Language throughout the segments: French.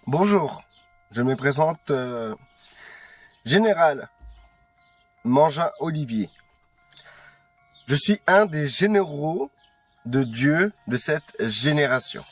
Bonjour, je me présente Général Mangin Olivier. Je suis un des généraux de Dieu de cette génération.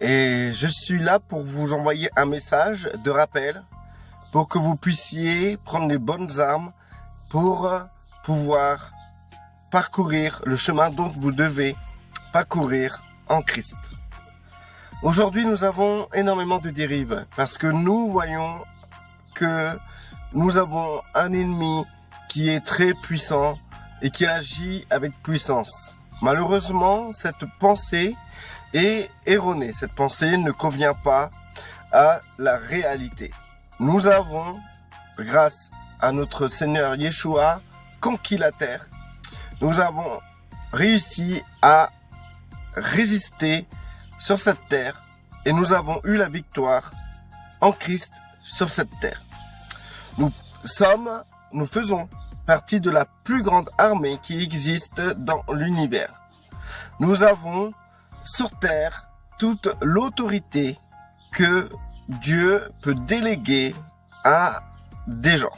Et je suis là pour vous envoyer un message de rappel pour que vous puissiez prendre les bonnes armes pour pouvoir parcourir le chemin dont vous devez parcourir en Christ. Aujourd'hui, nous avons énormément de dérives parce que nous voyons que nous avons un ennemi qui est très puissant et qui agit avec puissance. Malheureusement, cette pensée est erronée. Cette pensée ne convient pas à la réalité. Nous avons, grâce à notre Seigneur Yeshua, conquis la terre. Nous avons réussi à résister sur cette terre et nous avons eu la victoire en Christ sur cette terre. Nous faisons partie de la plus grande armée qui existe dans l'univers. Nous avons sur terre toute l'autorité que Dieu peut déléguer à des gens.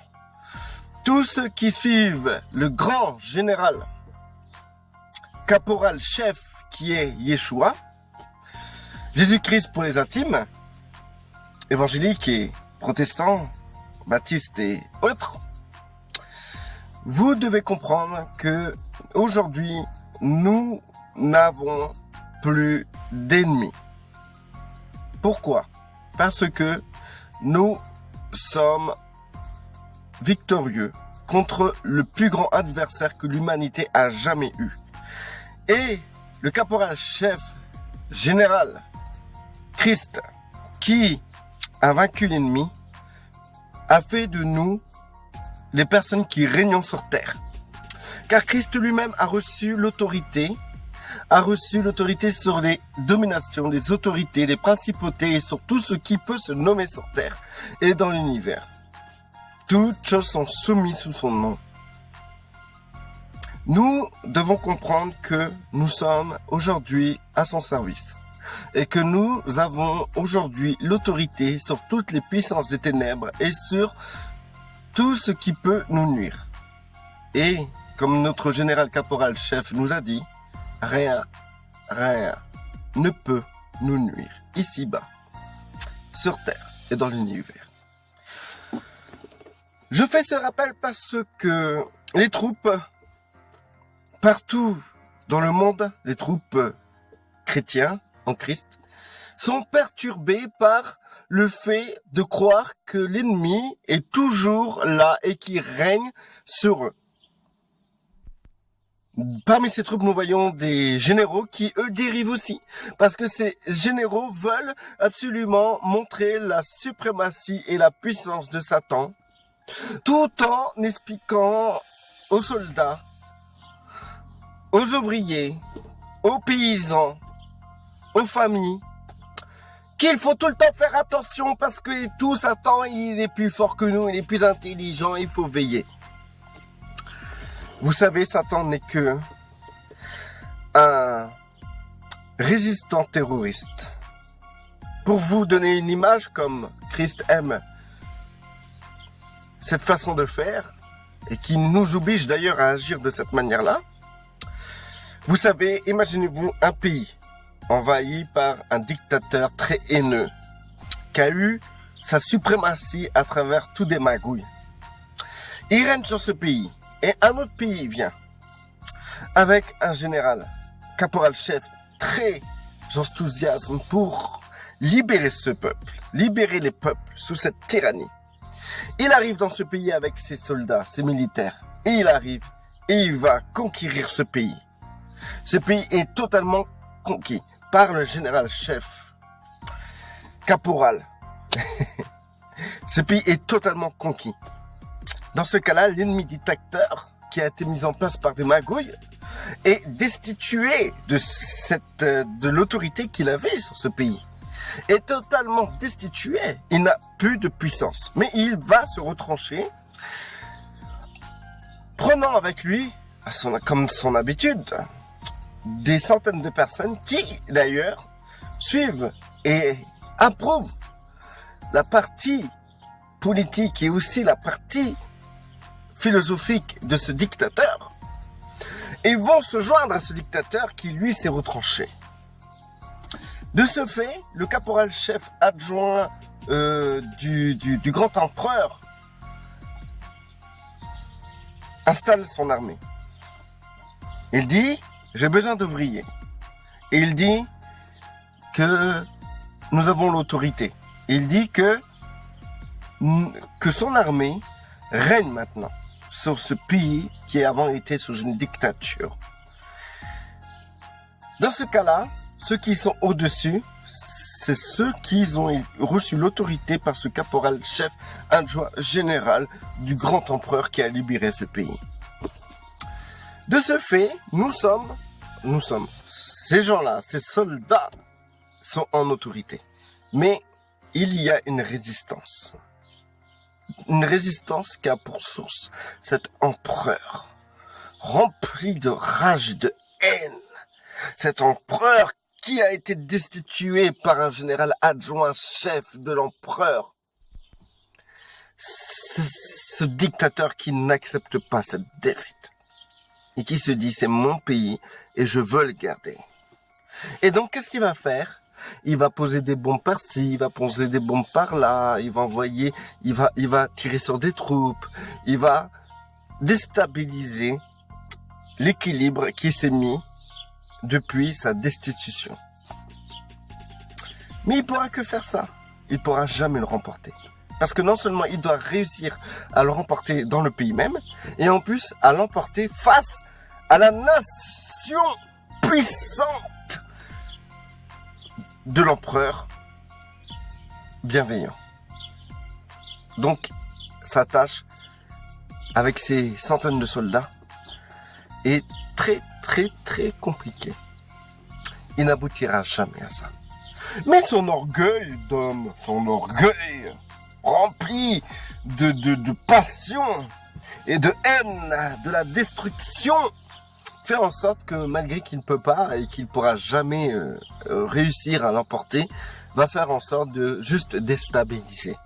Tous ceux qui suivent le grand général, caporal chef qui est Yeshua, Jésus-Christ pour les intimes, évangéliques et protestants, baptistes et autres, vous devez comprendre que aujourd'hui, nous n'avons plus d'ennemis. Pourquoi? Parce que nous sommes victorieux contre le plus grand adversaire que l'humanité a jamais eu. Et le caporal chef général Christ, qui a vaincu l'ennemi, a fait de nous les personnes qui régnent sur terre. Car Christ lui-même a reçu l'autorité sur les dominations, les autorités, les principautés et sur tout ce qui peut se nommer sur terre et dans l'univers. Toutes choses sont soumises sous son nom. Nous devons comprendre que nous sommes aujourd'hui à son service et que nous avons aujourd'hui l'autorité sur toutes les puissances des ténèbres et sur tout ce qui peut nous nuire. Et comme notre général caporal chef nous a dit, rien ne peut nous nuire ici-bas, sur terre et dans l'univers. Je fais ce rappel parce que les troupes partout dans le monde, les troupes chrétiens en Christ, sont perturbées par le fait de croire que l'ennemi est toujours là et qui règne sur eux. Parmi ces troupes, nous voyons des généraux qui, eux, dérivent aussi. Parce que ces généraux veulent absolument montrer la suprématie et la puissance de Satan, tout en expliquant aux soldats, aux ouvriers, aux paysans, aux familles, qu'il faut tout le temps faire attention parce que tout Satan, il est plus fort que nous, il est plus intelligent, il faut veiller. Vous savez, Satan n'est que un résistant terroriste. Pour vous donner une image comme Christ aime cette façon de faire et qui nous oblige d'ailleurs à agir de cette manière-là, vous savez, imaginez-vous un pays envahi par un dictateur très haineux qui a eu sa suprématie à travers tous des magouilles. Il règne sur ce pays et un autre pays vient avec un général, caporal-chef très enthousiasme pour libérer ce peuple, libérer les peuples sous cette tyrannie. Il arrive dans ce pays avec ses soldats, ses militaires, et il arrive et il va conquérir ce pays. Ce pays est totalement conquis par le général-chef, caporal. Ce pays est totalement conquis. Dans ce cas-là, l'ennemi dictateur, qui a été mis en place par des magouilles, est destitué de l'autorité qu'il avait sur ce pays. Est totalement destitué. Il n'a plus de puissance. Mais il va se retrancher, prenant avec lui, comme son habitude, des centaines de personnes qui, d'ailleurs, suivent et approuvent la partie politique et aussi la partie philosophique de ce dictateur et vont se joindre à ce dictateur qui, lui, s'est retranché. De ce fait, le caporal-chef adjoint du grand empereur installe son armée. Il dit, j'ai besoin d'ouvriers. Et il dit que nous avons l'autorité. Il dit que son armée règne maintenant sur ce pays qui avant était sous une dictature. Dans ce cas-là, ceux qui sont au-dessus, c'est ceux qui ont reçu l'autorité par ce caporal-chef adjoint général du grand empereur qui a libéré ce pays. De ce fait, nous sommes, ces gens-là, ces soldats sont en autorité. Mais il y a une résistance. Une résistance qui a pour source cet empereur rempli de rage, de haine. Cet empereur qui a été destitué par un général adjoint chef de l'empereur. Ce dictateur qui n'accepte pas cette défaite. Et qui se dit, c'est mon pays et je veux le garder. Et donc, qu'est-ce qu'il va faire? Il va poser des bombes par-ci, il va poser des bombes par-là, il va envoyer, il va tirer sur des troupes, il va déstabiliser l'équilibre qui s'est mis depuis sa destitution. Mais il pourra que faire ça. Il pourra jamais le remporter. Parce que non seulement il doit réussir à le remporter dans le pays même, et en plus à l'emporter face à la nation puissante de l'empereur bienveillant. Donc, sa tâche, avec ses centaines de soldats, est très compliquée. Il n'aboutira jamais à ça. Mais son orgueil d'homme, son orgueil rempli de passion et de haine, de la destruction, fait en sorte que malgré qu'il ne peut pas et qu'il pourra jamais réussir à l'emporter, va faire en sorte de juste déstabiliser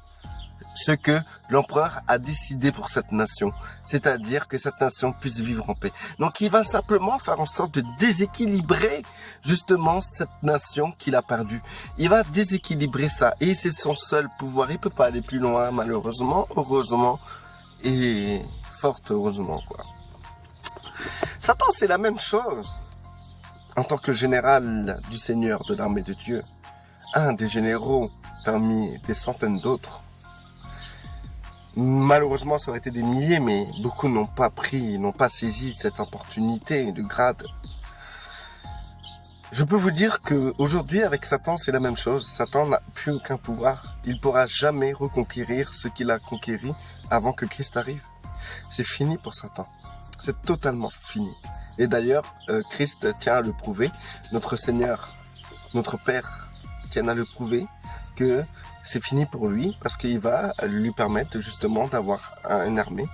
ce que l'empereur a décidé pour cette nation, c'est-à-dire que cette nation puisse vivre en paix. Donc il va simplement faire en sorte de déséquilibrer justement cette nation qu'il a perdue. Il va déséquilibrer ça et c'est son seul pouvoir. Il peut pas aller plus loin malheureusement, heureusement et fort heureusement quoi. Satan c'est la même chose. En tant que général du Seigneur de l'armée de Dieu, un des généraux parmi des centaines d'autres. Malheureusement, ça aurait été des milliers, mais beaucoup n'ont pas pris, n'ont pas saisi cette opportunité de grade. Je peux vous dire que aujourd'hui, avec Satan, c'est la même chose. Satan n'a plus aucun pouvoir. Il pourra jamais reconquérir ce qu'il a conquéri avant que Christ arrive. C'est fini pour Satan. C'est totalement fini. Et d'ailleurs, Christ tient à le prouver. Notre Seigneur, notre Père, tient à le prouver que c'est fini pour lui parce qu'il va lui permettre justement d'avoir une armée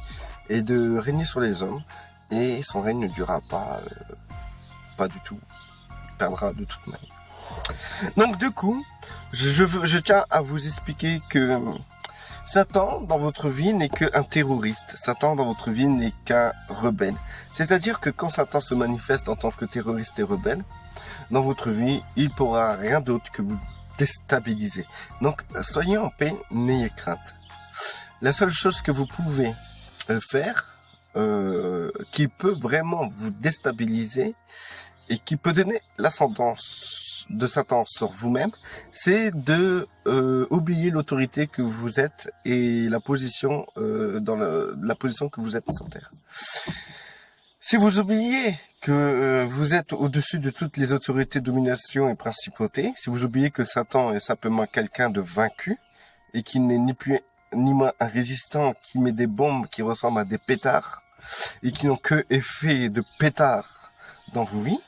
et de régner sur les hommes et son règne ne durera pas du tout. Il perdra de toute manière. Donc du coup, je tiens à vous expliquer que Satan dans votre vie n'est qu'un terroriste. Satan dans votre vie n'est qu'un rebelle. C'est-à-dire que quand Satan se manifeste en tant que terroriste et rebelle, dans votre vie, il pourra rien d'autre que vous déstabiliser. Donc, soyez en paix, n'ayez crainte. La seule chose que vous pouvez faire, qui peut vraiment vous déstabiliser et qui peut donner l'ascendance de Satan sur vous-même, c'est de oublier l'autorité que vous êtes et la position la position que vous êtes sur terre. Si vous oubliez que vous êtes au-dessus de toutes les autorités, domination et principautés, si vous oubliez que Satan est simplement quelqu'un de vaincu et qui n'est ni plus ni moins un résistant qui met des bombes qui ressemblent à des pétards et qui n'ont que effet de pétards dans vos vies,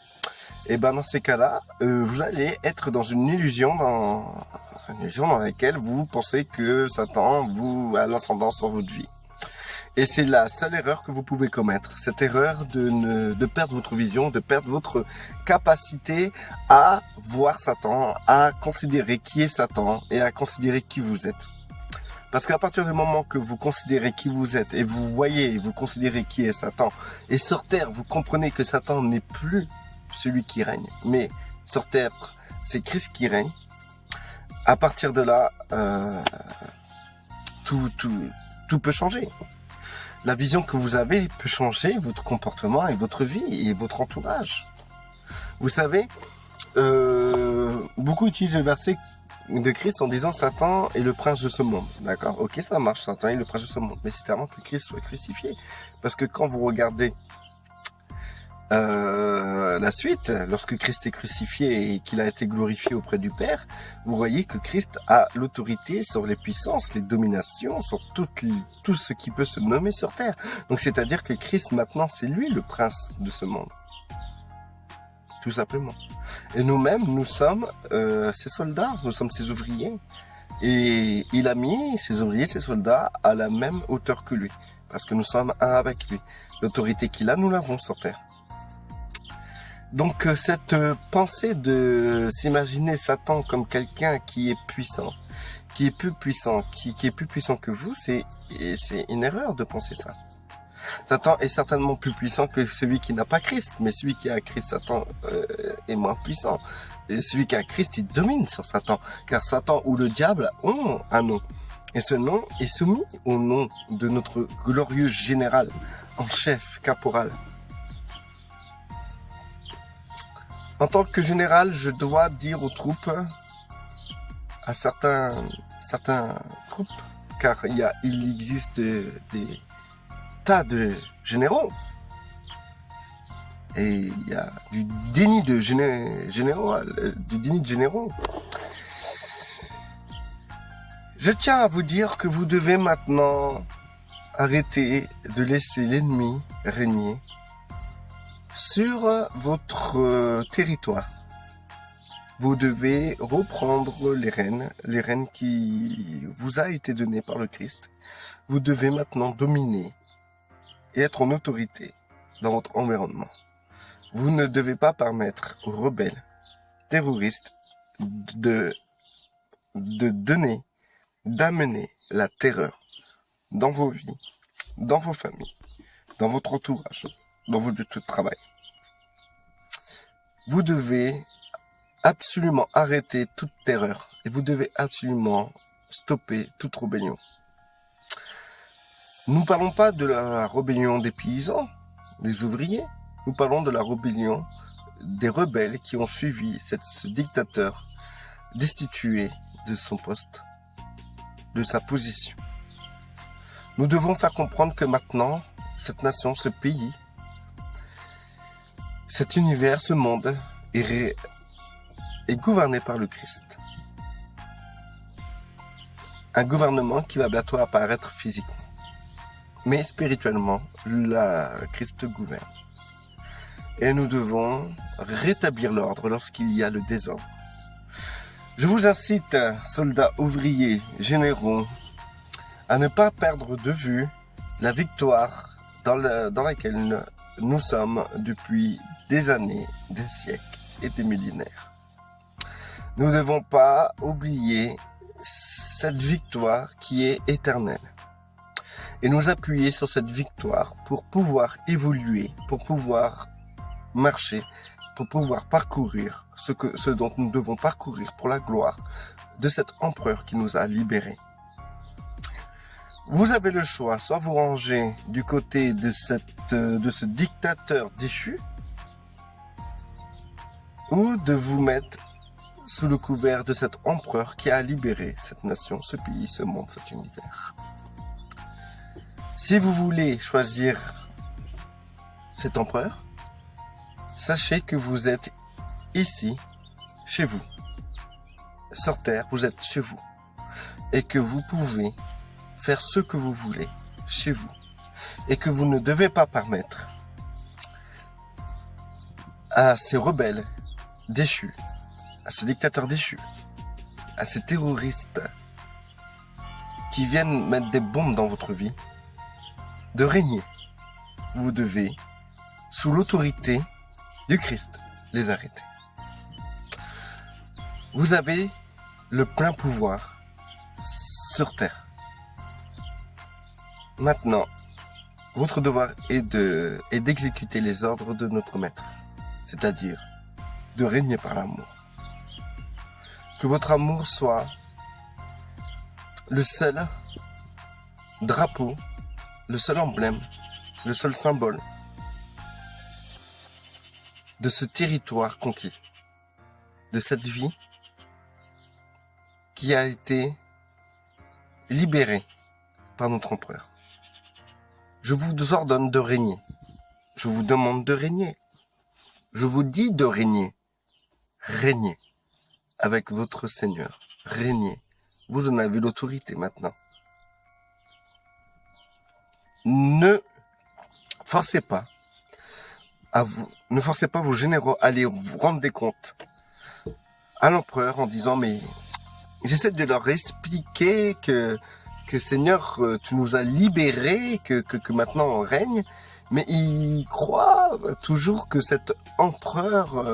et ben dans ces cas-là, vous allez être dans une illusion dans laquelle vous pensez que Satan vous a l'ascendance sur votre vie. Et c'est la seule erreur que vous pouvez commettre. Cette erreur de perdre votre vision, de perdre votre capacité à voir Satan, à considérer qui est Satan et à considérer qui vous êtes. Parce qu'à partir du moment que vous considérez qui vous êtes et vous voyez, vous considérez qui est Satan, et sur terre, vous comprenez que Satan n'est plus celui qui règne, mais sur terre, c'est Christ qui règne. À partir de là, tout peut changer. La vision que vous avez peut changer votre comportement et votre vie et votre entourage. Vous savez, beaucoup utilisent le verset de Christ en disant Satan est le prince de ce monde. D'accord? Ok, ça marche, Satan est le prince de ce monde. Mais c'est avant que Christ soit crucifié. Parce que quand vous regardez la suite, lorsque Christ est crucifié et qu'il a été glorifié auprès du Père, vous voyez que Christ a l'autorité sur les puissances, les dominations, sur tout ce qui peut se nommer sur terre. Donc c'est-à-dire que Christ maintenant, c'est lui le prince de ce monde. Tout simplement. Et nous-mêmes, nous sommes ses soldats, nous sommes ses ouvriers. Et il a mis ses ouvriers, ses soldats à la même hauteur que lui. Parce que nous sommes un avec lui. L'autorité qu'il a, nous l'avons sur terre. Donc cette pensée de s'imaginer Satan comme quelqu'un qui est puissant, qui est plus puissant, qui est plus puissant que vous, c'est une erreur de penser ça. Satan est certainement plus puissant que celui qui n'a pas Christ, mais celui qui a Christ, Satan est moins puissant. Et celui qui a Christ, il domine sur Satan, car Satan ou le diable ont un nom. Et ce nom est soumis au nom de notre glorieux général en chef, caporal. En tant que général, je dois dire aux troupes, à certains troupes, car il existe des tas de généraux, et il y a du déni de généraux. Je tiens à vous dire que vous devez maintenant arrêter de laisser l'ennemi régner sur votre territoire. Vous devez reprendre les rênes qui vous a été données par le Christ. Vous devez maintenant dominer et être en autorité dans votre environnement. Vous ne devez pas permettre aux rebelles, terroristes, d'amener la terreur dans vos vies, dans vos familles, dans votre entourage, dans votre lieu de travail. Vous devez absolument arrêter toute terreur et vous devez absolument stopper toute rébellion. Nous ne parlons pas de la rébellion des paysans, des ouvriers. Nous parlons de la rébellion des rebelles qui ont suivi ce dictateur destitué de son poste, de sa position. Nous devons faire comprendre que maintenant, cette nation, ce pays, cet univers, ce monde est gouverné par le Christ. Un gouvernement qui va bientôt apparaître physiquement. Mais spirituellement, le Christ gouverne. Et nous devons rétablir l'ordre lorsqu'il y a le désordre. Je vous incite, soldats, ouvriers, généraux, à ne pas perdre de vue la victoire dans laquelle nous sommes depuis des années, des siècles et des millénaires. Nous ne devons pas oublier cette victoire qui est éternelle. Et nous appuyer sur cette victoire pour pouvoir évoluer, pour pouvoir marcher, pour pouvoir parcourir ce dont nous devons parcourir pour la gloire de cet empereur qui nous a libérés. Vous avez le choix, soit vous rangez du côté de ce dictateur déchu, ou de vous mettre sous le couvert de cet empereur qui a libéré cette nation, ce pays, ce monde, cet univers. Si vous voulez choisir cet empereur, sachez que vous êtes ici, chez vous. Sur terre, vous êtes chez vous. Et que vous pouvez faire ce que vous voulez chez vous. Et que vous ne devez pas permettre à ces rebelles déchus, à ces dictateurs déchus, à ces terroristes qui viennent mettre des bombes dans votre vie, de régner. Vous devez, sous l'autorité du Christ, les arrêter. Vous avez le plein pouvoir sur terre. Maintenant, votre devoir est d'exécuter les ordres de notre maître, c'est-à-dire de régner par l'amour. Que votre amour soit le seul drapeau, le seul emblème, le seul symbole de ce territoire conquis, de cette vie qui a été libérée par notre empereur. Je vous ordonne de régner. Je vous demande de régner. Je vous dis de régner. Régnez avec votre Seigneur. Régnez. Vous en avez l'autorité maintenant. Ne forcez pas vos généraux à aller vous rendre des comptes à l'empereur en disant mais j'essaie de leur expliquer que Seigneur, tu nous as libérés, que maintenant on règne, mais ils croient toujours que cet empereur,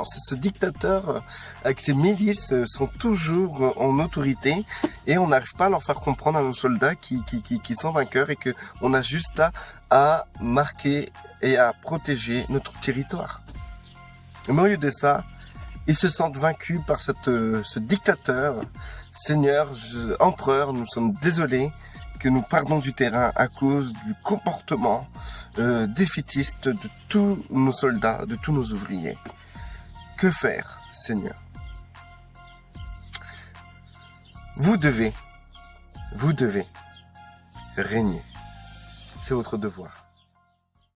ce dictateur avec ses milices sont toujours en autorité et on n'arrive pas à leur faire comprendre à nos soldats qui sont vainqueurs et que on a juste à marquer et à protéger notre territoire. Mais au lieu de ça, ils se sentent vaincus par ce dictateur. Seigneur, empereur, nous sommes désolés que nous perdons du terrain à cause du comportement défaitiste de tous nos soldats, de tous nos ouvriers. Que faire, Seigneur? Vous devez régner. C'est votre devoir.